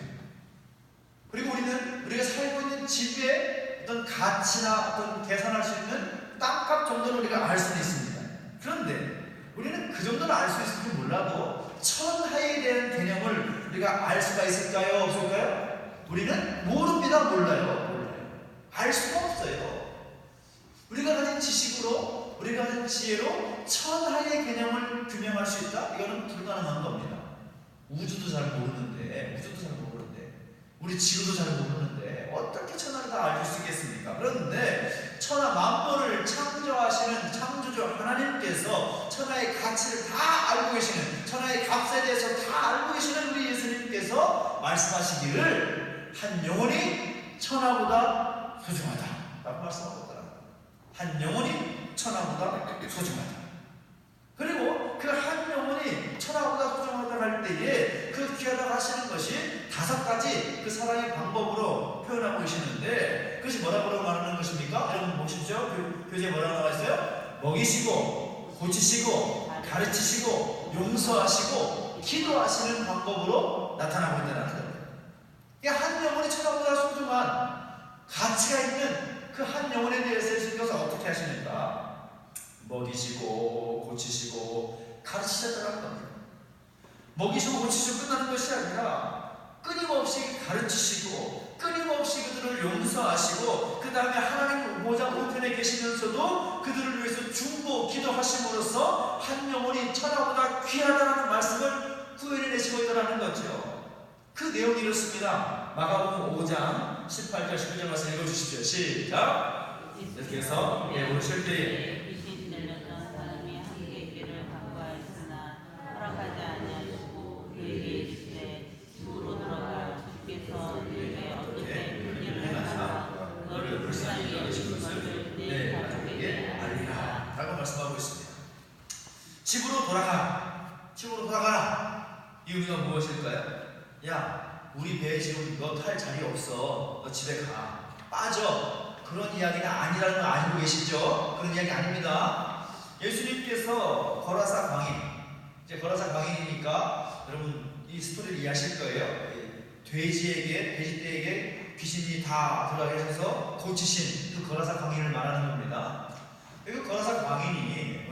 Speaker 1: 그리고 우리는 우리가 살고 있는 지구의 어떤 가치나 어떤 계산할 수 있는 땅값 정도는 우리가 알 수는 있습니다. 그런데 우리는 그 정도는 알 수 있을지 몰라도 천하에 대한 개념을 우리가 알 수가 있을까요? 없을까요? 우리는 모릅니다. 몰라요. 알 수가 없어요. 우리가 가진 지식으로, 우리가 가진 지혜로 천하의 개념을 규명할 수 있다? 이거는 불가능한 겁니다. 우주도 잘 모르는데, 우리 지구도 잘 모르는데 어떻게 천하를 다 알 수 있겠습니까? 그런데 천하 만물을 창조하시는 창조주 하나님께서 천하의 가치를 다 알고 계시는, 천하의 값에 대해서 다 알고 계시는 우리 예수님께서 말씀하시기를 한 영혼이 천하보다 소중하다 라고 말씀하셨더라고요. 한 영혼이 천하보다 소중하다. 그리고 그 한 영혼이 천하보다 소중하다 할 때에 그 귀하다고 하시는 것이 5가지 그 사랑의 방법으로 표현하고 계시는데, 그것이 뭐라고 말하는 것입니까? 여러분 보십시오. 교재에 뭐라고 나와 있어요? 먹이시고 고치시고 가르치시고 용서하시고 기도하시는 방법으로 나타나고 있다는 겁니다. 한 영혼이 천하보다 소중한 가치가 있는 그 한 영혼에 대해서 예수님께서 어떻게 하시는가? 먹이시고 고치시고 가르치셨다는 겁니다. 먹이시고 고치시고 끝나는 것이 아니라 끊임없이 가르치시고 끊임없이 그들을 용서하시고 그 다음에 하나님 보좌 우편에 계시면서도 그들을 위해서 중보 기도하심으로써 한 영혼이 천하보다 귀하다는 말씀을 구현해내시고 있다는 거죠. 그 내용이 이렇습니다. 마가복음 5장 18절 19절 말씀 읽어주십시오. 시작. 이렇게 해서 오실 때에 말씀하고 있습니다. 집으로 돌아가라. 이 의미가 무엇일까요? 야, 우리 배에 지금 너 탈 자리 없어. 너 집에 가. 빠져. 그런 이야기는 아니라는 거 알고 계시죠? 그런 이야기 아닙니다. 예수님께서 거라사 광인, 이제 거라사 광인이니까 여러분 이 스토리를 이해하실 거예요. 돼지떼에게 귀신이 다 들어가게 해서 고치신 그 거라사 광인을 말하는 겁니다. 그 거라사 광인이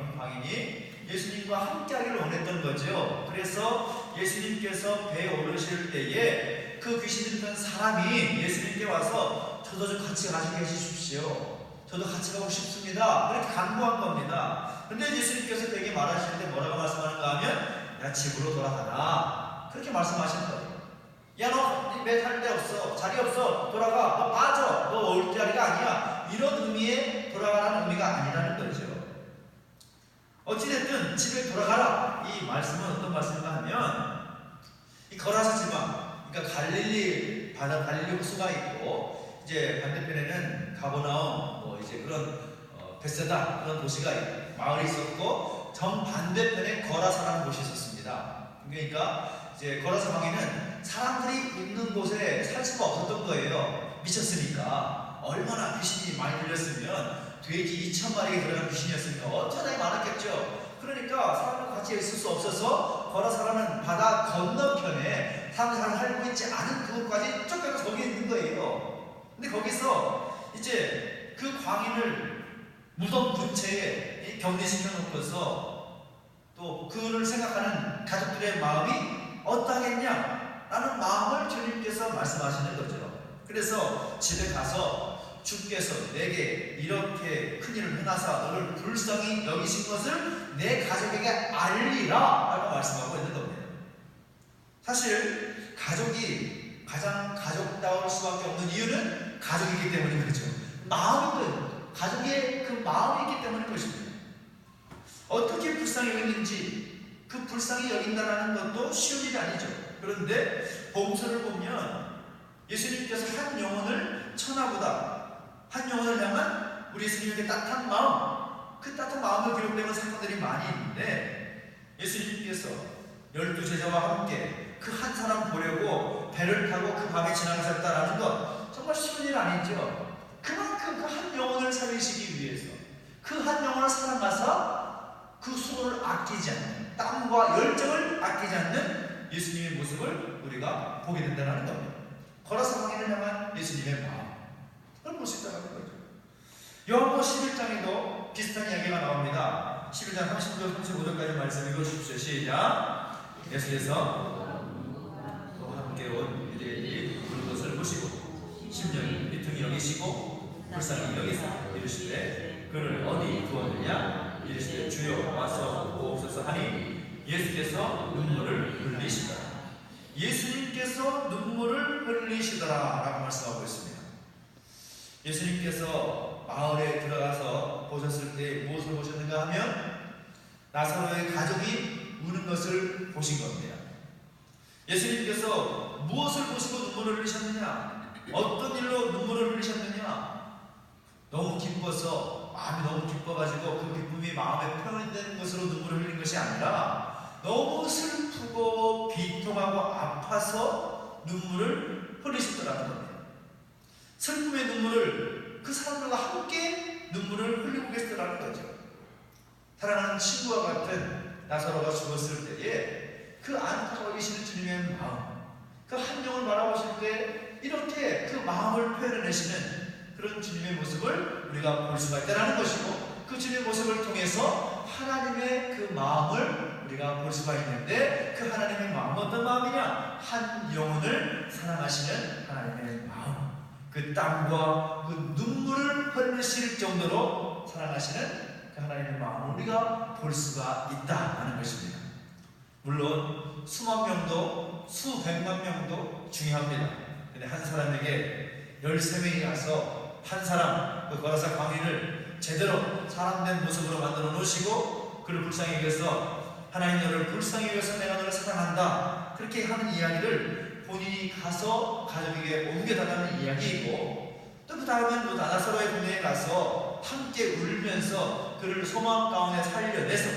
Speaker 1: 예수님과 함께하기를 원했던 거죠. 그래서 예수님께서 배에 오르실 때에 그 귀신 들던 사람이 예수님께 와서 저도 좀 같이 가지고 계십시오. 저도 같이 가고 싶습니다. 그렇게 간구한 겁니다. 근데 예수님께서 되게 말하실 때 뭐라고 말씀하는가 하면 야, 집으로 돌아가라. 그렇게 말씀하시는 거예요. 야, 너 배 탈 데 없어. 자리 없어. 돌아가. 너 빠져. 너 올 자리가 아니야. 이런 의미의 돌아가라는 의미가 아니라는 거죠. 어찌됐든 집에 돌아가라. 이 말씀은 어떤 말씀인가 하면 이 거라사 지방, 그러니까 갈릴리 바다, 갈릴리 호수가 있고 이제 반대편에는 가버나움, 뭐 이제 그런 베세다 그런 도시가 마을이 있었고 정 반대편에 거라사라는 곳이 있었습니다. 그러니까 이제 거라사 광에는 사람들이 있는 곳에 살 수가 없었던 거예요. 미쳤으니까. 얼마나 귀신이 많이 들렸으면 돼지 2,000마리에 들어간 귀신이었으니까 엄청나게 많았겠죠. 그러니까 사람과 같이 있을 수 없어서 거라사라는 바다 건너편에 사람들이 살고 있지 않은 그곳까지 쫓겨서 거기에 있는 거예요. 근데 거기서 이제 그 광인을 무덤 근처에 격리시켜 놓고서 또 그를 생각하는 가족들의 마음이 어떠하겠냐 라는 마음을 주님께서 말씀하시는 거죠. 그래서 집에 가서 주께서 내게 이렇게 큰일을 행하사 너를 불쌍히 여기신 것을 내 가족에게 알리라 라고 말씀하고 있는 겁니다. 사실 가족이 가장 가족다울 수밖에 없는 이유는 가족이기 때문인 거죠. 마음이든 가족의 그 마음이 있기 때문인 것입니다. 어떻게 불쌍히 여기는지 그 불쌍히 여긴다는 것도 쉬운 일이 아니죠. 그런데 복음서를 보면 예수님께서 한 영혼을 천하보다 한 영혼을 향한 우리 예수님의 따뜻한 마음, 그 따뜻한 마음으로 기록되는 사건들이 많이 있는데 예수님께서 12제자와 함께 그 한 사람 보려고 배를 타고 그 밤에 지나가셨다라는 것 정말 쉬운 일 아니죠. 그만큼 그 한 영혼을 살리시기 위해서 그 한 영혼을 사랑하사 그 수고를 아끼지 않는 땀과 열정을 아끼지 않는 예수님의 모습을 우리가 보게 된다는 겁니다. 거라사 광인을 향한 예수님의 마음 그걸 볼 수 있다는 거죠. 요한복음 11장에도 비슷한 이야기가 나옵니다. 11장 30절 35절까지 말씀 읽어주십시오. 시작. 예수께서 또 함께 온 유대인이 부른 것을 보시고 심령이 비통히 여기시고 불쌍히 여기사 이르시되 그를 어디 두었느냐 이르시되 주여 와서 보옵소서 하니 예수께서 눈물을 흘리시더라. 예수님께서 눈물을 흘리시더라 라고 말씀하고 있습니다. 예수님께서 마을에 들어가서 보셨을 때 무엇을 보셨는가 하면 나사로의 가족이 우는 것을 보신 겁니다. 예수님께서 무엇을 보시고 눈물을 흘리셨느냐? 어떤 일로 눈물을 흘리셨느냐? 너무 기뻐서 마음이 너무 기뻐가지고 그 기쁨이 마음에 표현된 것으로 눈물을 흘린 것이 아니라 너무 슬프고 비통하고 아파서 눈물을 흘리셨더라는 겁니다. 슬픔의 눈물을 그 사람들과 함께 눈물을 흘리고 계시더라는 거죠. 사랑하는 친구와 같은 나사로가 죽었을 때에 그 안타까워 계시는 주님의 마음, 그 한 영을 바라보실 때 이렇게 그 마음을 표현해내시는 그런 주님의 모습을 우리가 볼 수가 있다는 것이고 그 주님의 모습을 통해서 하나님의 그 마음을 우리가 볼 수가 있는데 그 하나님의 마음은 어떤 마음이냐? 한 영혼을 사랑하시는 하나님의 마음, 그 땀과 그 눈물을 흘리실 정도로 사랑하시는 그 하나님의 마음을 우리가 볼 수가 있다는 것입니다. 물론 수만 명도 수백만 명도 중요합니다. 근데 한 사람에게 13명이 가서 한 사람 그 거라사 광인을 제대로 사람된 모습으로 만들어 놓으시고 그를 불쌍히 여겨서 하나님 너를 불쌍히 여겨서 내가 너를 사랑한다 그렇게 하는 이야기를 본인이 가서 가족에게 옮겨달라는 이야기이고 또 그 다음엔 또 나사로의 동네에 가서 함께 울면서 그를 소망 가운데 살려내서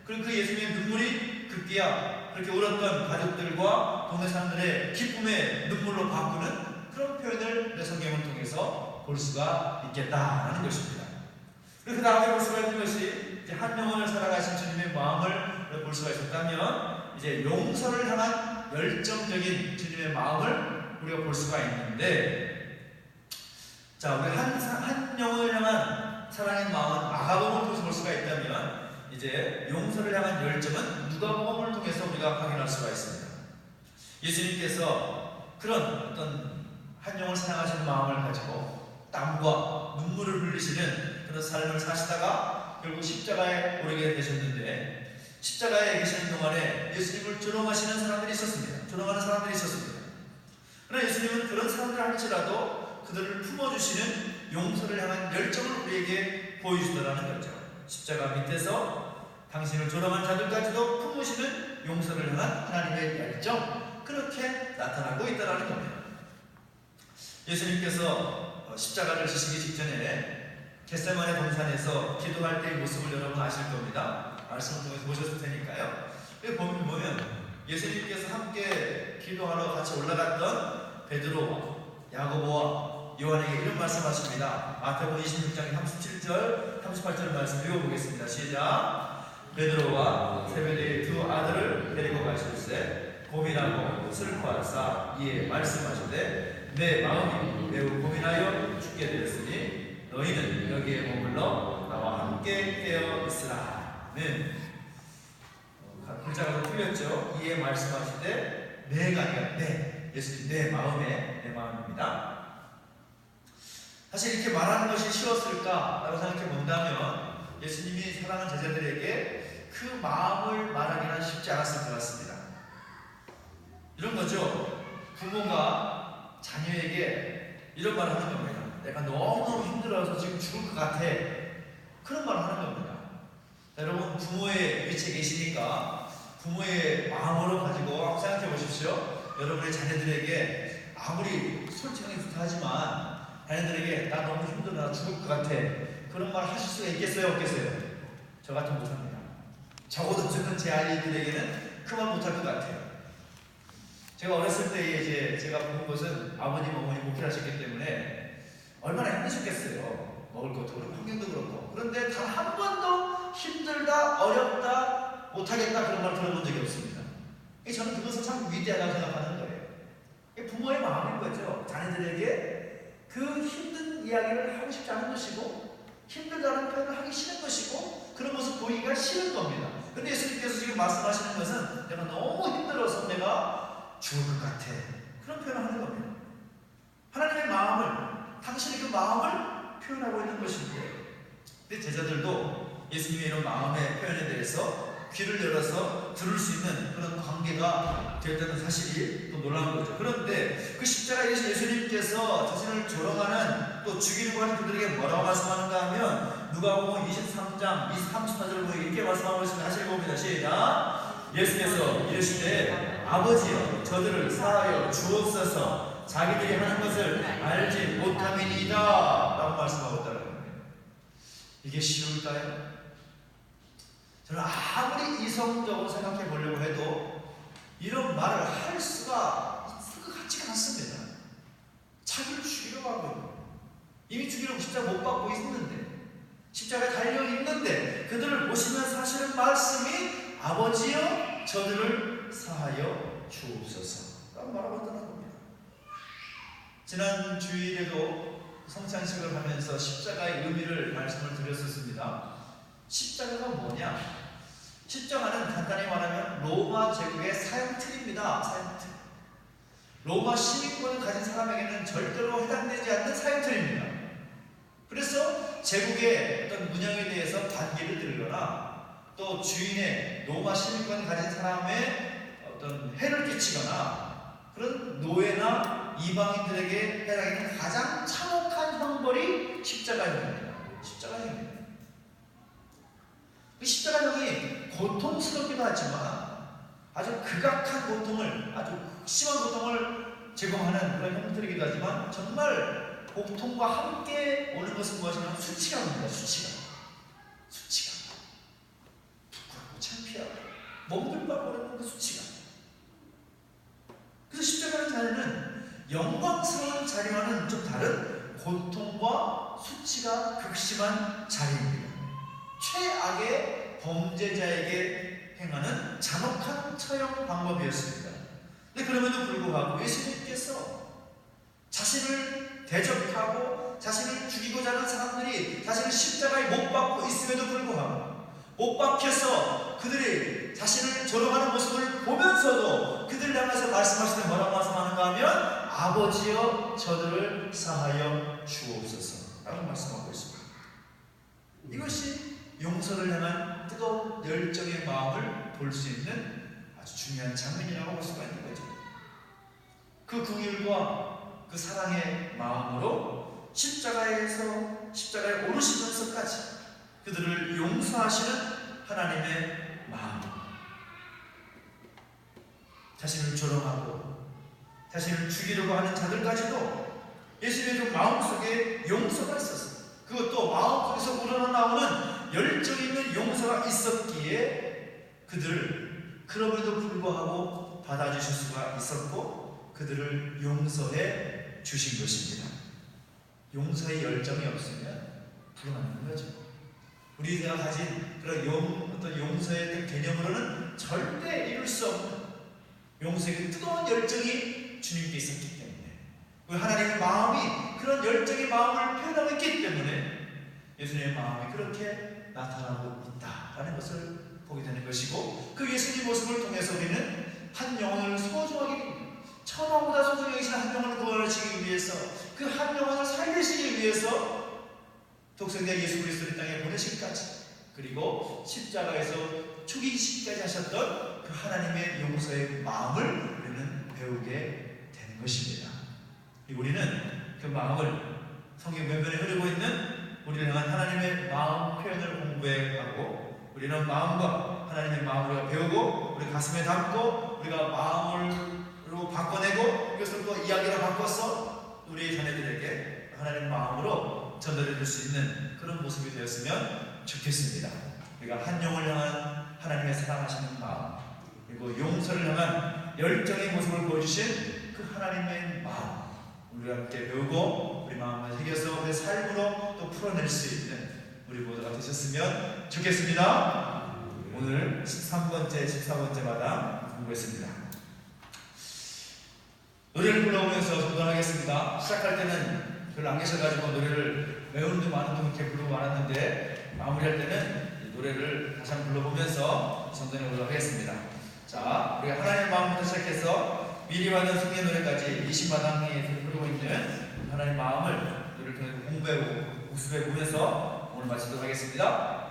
Speaker 1: 그리고 그 예수님의 눈물이 급기야 그렇게 울었던 가족들과 동네 사람들의 기쁨의 눈물로 바꾸는 그런 표현을 내 성경을 통해서 볼 수가 있겠다라는 것입니다. 그리고 그 다음에 볼 수가 있는 것이 이제 한 영혼을 살아가신 주님의 마음을 볼 수가 있었다면 이제 용서를 향한 열정적인 주님의 마음을 우리가 볼 수가 있는데 자 우리 한 영혼을 향한 사랑의 마음은 마가복음을 통해서 볼 수가 있다면 이제 용서를 향한 열정은 누가복음을 통해서 우리가 확인할 수가 있습니다. 예수님께서 그런 어떤 한 영혼을 사랑하시는 마음을 가지고 땀과 눈물을 흘리시는 그런 삶을 사시다가 결국 십자가에 오르게 되셨는데 십자가에 계시는 동안에 예수님을 조롱하시는 사람들이 있었습니다. 조롱하는 사람들이 있었습니다. 그러나 예수님은 그런 사람들 할지라도 그들을 품어주시는 용서를 향한 열정을 우리에게 보여주더라는 거죠. 십자가 밑에서 당신을 조롱한 자들까지도 품으시는 용서를 향한 하나님의 열정 그렇게 나타나고 있다는 겁니다. 예수님께서 십자가를 지시기 직전에 겟세마네 동산에서 기도할 때의 모습을 여러분 아실 겁니다. 말씀을 통해서 보셨을 테니까요. 여기 보면 예수님께서 함께 기도하러 같이 올라갔던 베드로와 야고보와 요한에게 이런 말씀하십니다. 마태복음 26장 37절 38절 말씀 읽어보겠습니다. 시작. 베드로와 세베대의 두 아들을 데리고 가실새 고민하고 슬퍼하사 이에 말씀하시되 내 마음이 매우 고민하여 죽게 되었으니 너희는 여기에 머물러 나와 함께 깨어 있으라. 글자가 좀 틀렸죠. 이에 말씀하시되 내가 아니라 예수님 내 마음입니다. 사실 이렇게 말하는 것이 쉬웠을까라고 생각해 본다면 예수님이 사랑하는 제자들에게 그 마음을 말하기는 쉽지 않았을 것 같습니다. 이런 거죠. 부모가 자녀에게 이런 말을 하는 겁니다. 내가 너무너무 힘들어서 지금 죽을 것 같아. 그런 말을 하는 겁니다. 여러분 부모의 위치에 계시니까 부모의 마음으로 가지고 생각해 보십시오. 여러분의 자녀들에게 아무리 솔직하게 부탁하지만 자녀들에게 나 너무 힘들어 나 죽을 것 같아. 그런 말 하실 수가 있겠어요? 없겠어요? 저 같으면 못합니다. 적어도 듣는 제 아이들에게는 그 말 못할 것 같아요. 제가 어렸을 때에 이제 제가 본 것은 아버님, 어머니 목회를 하셨기 때문에 얼마나 힘드셨겠어요. 먹을 것도 그렇고 환경도 그렇고. 그런데 단 한 번도 힘들다, 어렵다, 못하겠다 그런 말 들어본 적이 없습니다. 저는 그것을 참 위대하다고 생각하는 거예요. 부모의 마음인 거죠. 자녀들에게 그 힘든 이야기를 하고 싶지 않은 것이고 힘들다는 표현을 하기 싫은 것이고 그런 모습 보이기가 싫은 겁니다. 그런데 예수님께서 지금 말씀하시는 것은 내가 너무 힘들어서 내가 죽을 것 같아. 그런 표현을 하는 겁니다. 하나님의 마음을, 당신의 그 마음을 표현하고 있는 것인데 근데 제자들도 예수님의 이런 마음의 표현에 대해서 귀를 열어서 들을 수 있는 그런 관계가 되었다는 사실이 또 놀라운 거죠. 그런데 그 십자가에서 예수님께서 자신을 조롱하는 또 죽이려고 하는 그들에게 뭐라고 말씀하는가 하면 누가복음 23장 34절을 보니 이렇게 말씀하고 있습니다. 다시 읽어봅니다. 시작. 예수께서 이르시되 아버지여 저들을 사하여 주옵소서 자기들이 하는 것을 알지 못함이니이다 라고 말씀하고 있다는 겁니다. 이게 쉬울까요? 저는 아무리 이성적으로 생각해 보려고 해도 이런 말을 할 수가 있을 것 같지가 않습니다. 자기를 죽이려고 하고 이미 죽이려고 십자가 못 받고 있는데 십자가에 달려 있는데 그들을 보시면 사실은 말씀이 아버지여 저들을 사하여 주옵소서 라고 말하고 있다는 겁니다. 지난 주일에도 성찬식을 하면서 십자가의 의미를 말씀을 드렸었습니다. 십자가가 뭐냐? 십자가는 간단히 말하면 로마 제국의 사형틀입니다. 사형틀. 로마 시민권을 가진 사람에게는 절대로 해당되지 않는 사형틀입니다. 그래서 제국의 어떤 문양에 대해서 반기를 들거나 또 주인의 로마 시민권을 가진 사람의 어떤 해를 끼치거나 그런 노예나 이방인들에게 해당하는 가장 참혹한 형벌이 십자가형입니다. 십자가형입니다. 그 십자가형이 고통스럽기도 하지만 아주 극악한 고통을, 아주 극심한 고통을 제공하는 그런 형들이기도 하지만 정말 고통과 함께 오는 것은 무엇이냐면 수치감입니다. 수치감. 부끄럽고 창피하고 몸둘바꾸는 그 수치감. 그래서 십자가의 자리는 영광스러운 자리와는 좀 다른 고통과 수치가 극심한 자리입니다. 최악의 범죄자에게 행하는 잔혹한 처형 방법이었습니다. 근데 그럼에도 불구하고 예수님께서 자신을 대적하고 자신을 죽이고자 하는 사람들이 자신을 십자가에 못 박고 있음에도 불구하고 못 박혀서 그들이 자신을 조롱하는 모습을 보면서도 그들 향해서 말씀하시는 뭐라고 말씀하는가 하면 아버지여 저들을 사하여 주옵소서 라고 말씀하고 있습니다. 이것이 용서를 향한 뜨거운 열정의 마음을 볼 수 있는 아주 중요한 장면이라고 볼 수가 있는 거죠. 그 긍휼과 그 사랑의 마음으로 십자가에 오르시면서까지 그들을 용서하시는 하나님의 마음, 자신을 조롱하고 자신을 죽이려고 하는 자들까지도 예수님의 그 마음속에 용서가 있었어요. 그것도 마음속에서 우러나오는 열정 있는 용서가 있었기에 그들을 그럼에도 불구하고 받아주실 수가 있었고 그들을 용서해 주신 것입니다. 용서의 열정이 없으면 불가능한 거죠. 우리가 가진 그런 어떤 용서의 개념으로는 절대 이룰 수 없는 용서의 뜨거운 열정이 주님께 있었기 때문에, 하나님의 마음이 그런 열정의 마음을 표현하고 있기 때문에 예수님의 마음이 그렇게 나타나고 있다라는 것을 보게 되는 것이고, 그 예수님의 모습을 통해서 우리는 한 영혼을 소중하게 됩니다. 천하보다 소중히 여기신 한 영혼을 구원하시기 위해서, 그 한 영혼을 살리시기 위해서 독생자 예수 그리스도를 땅에 보내시기까지, 그리고 십자가에서 죽이시기까지 하셨던 그 하나님의 용서의 마음을 우리는 배우게 되는 것입니다. 그리고 우리는 그 마음을 성경 면면에 흐르고 있는 우리를 향한 하나님의 마음 표현을 공부해가고, 우리는 마음과 하나님의 마음을 우리가 배우고 우리 가슴에 담고 우리가 마음으로 바꿔내고 이것을 또 이야기로 바꿔서 우리 자녀들에게 하나님의 마음으로 전달해 줄 수 있는 그런 모습이 되었으면 좋겠습니다. 우리가 한 영혼을 향한 하나님의 사랑하시는 마음, 그리고 용서를 향한 열정의 모습을 보여주신 그 하나님의 마음, 우리가 함께 배우고 우리 마음을 새겨서 우리의 삶으로 또 풀어낼 수 있는 우리 모두가 되셨으면 좋겠습니다. 오늘 13번째, 14번째마다 공부했습니다. 노래를 불러보면서 전도하겠습니다. 시작할 때는 별로 안 계셔가지고 노래를 외우는 줄 많은 분 이렇게 부르고 많았는데, 마무리할 때는 노래를 다시 한번 불러보면서 전도해 보도록 하겠습니다. 자, 우리가 하나님의 마음부터 시작해서 미리 받은 승리의 노래까지 20마당에 부르고 있는 하나님의 마음을 노래를 통해서 공부해보고 복습해보면서 오늘 마치도록 하겠습니다.